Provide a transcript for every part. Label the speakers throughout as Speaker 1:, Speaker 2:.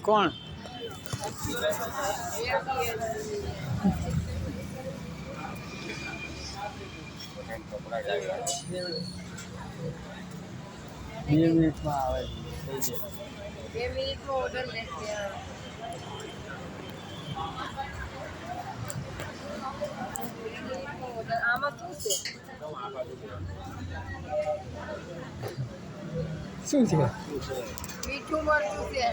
Speaker 1: कौन બે મિનિટમાં આવે છે 2 મિનિટમાં ઓર્ડર લેશે આમાં શું છે મીઠું મરચું છે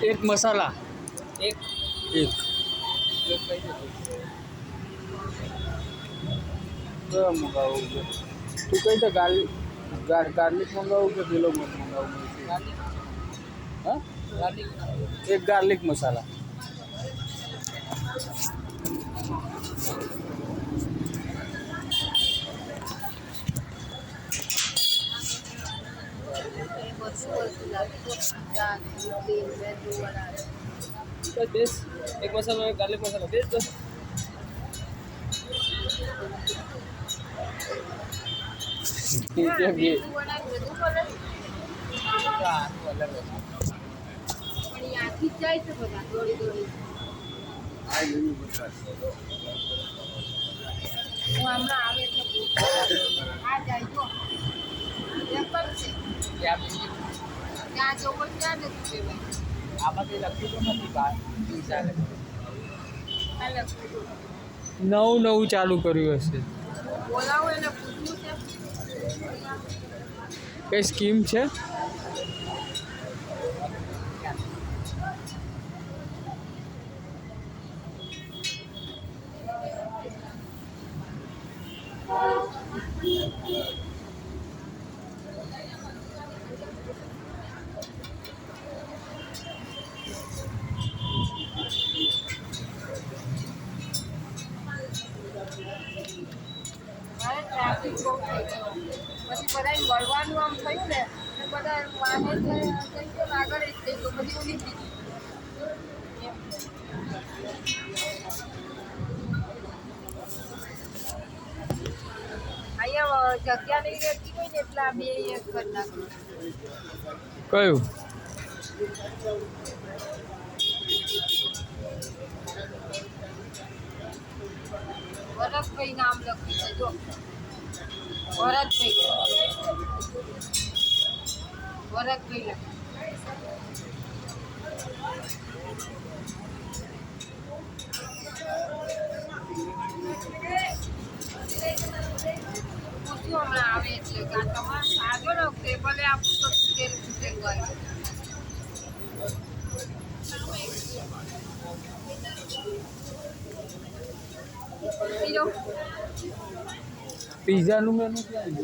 Speaker 1: एक मसाला एक मंगाऊ तू कही तो गार्लिक मंगाऊ के किलो मंगाऊ हाँ एक गार्लिक मसाला बेस एक मसाला गार्लिक मसाला बेस दो નવું નવું ચાલુ કર્યું હશે કઈ સ્કીમ છે
Speaker 2: ટ્રાફિક બહુ થઈ ગયો પછી બધા વળવાનું આમ થયું ને બધા વાહન આગળ જ થઈ ગયું બધી ઉડી દીધી અહીંયા જગ્યા નહીં રહેતી હોય ને એટલે આ બે એક કરી નાખ્યું
Speaker 1: કયું
Speaker 2: ભરતભાઈ નામ લખ્યું છે જો ભરતભાઈ લખ્યું પૂછ્યું હમણાં આવે એટલે કે તમારે સાજો ને ટેબલે આપું તો તેલ તૂટેલ ગયું
Speaker 1: पिज्जा નું મેનુ ક્યાં છે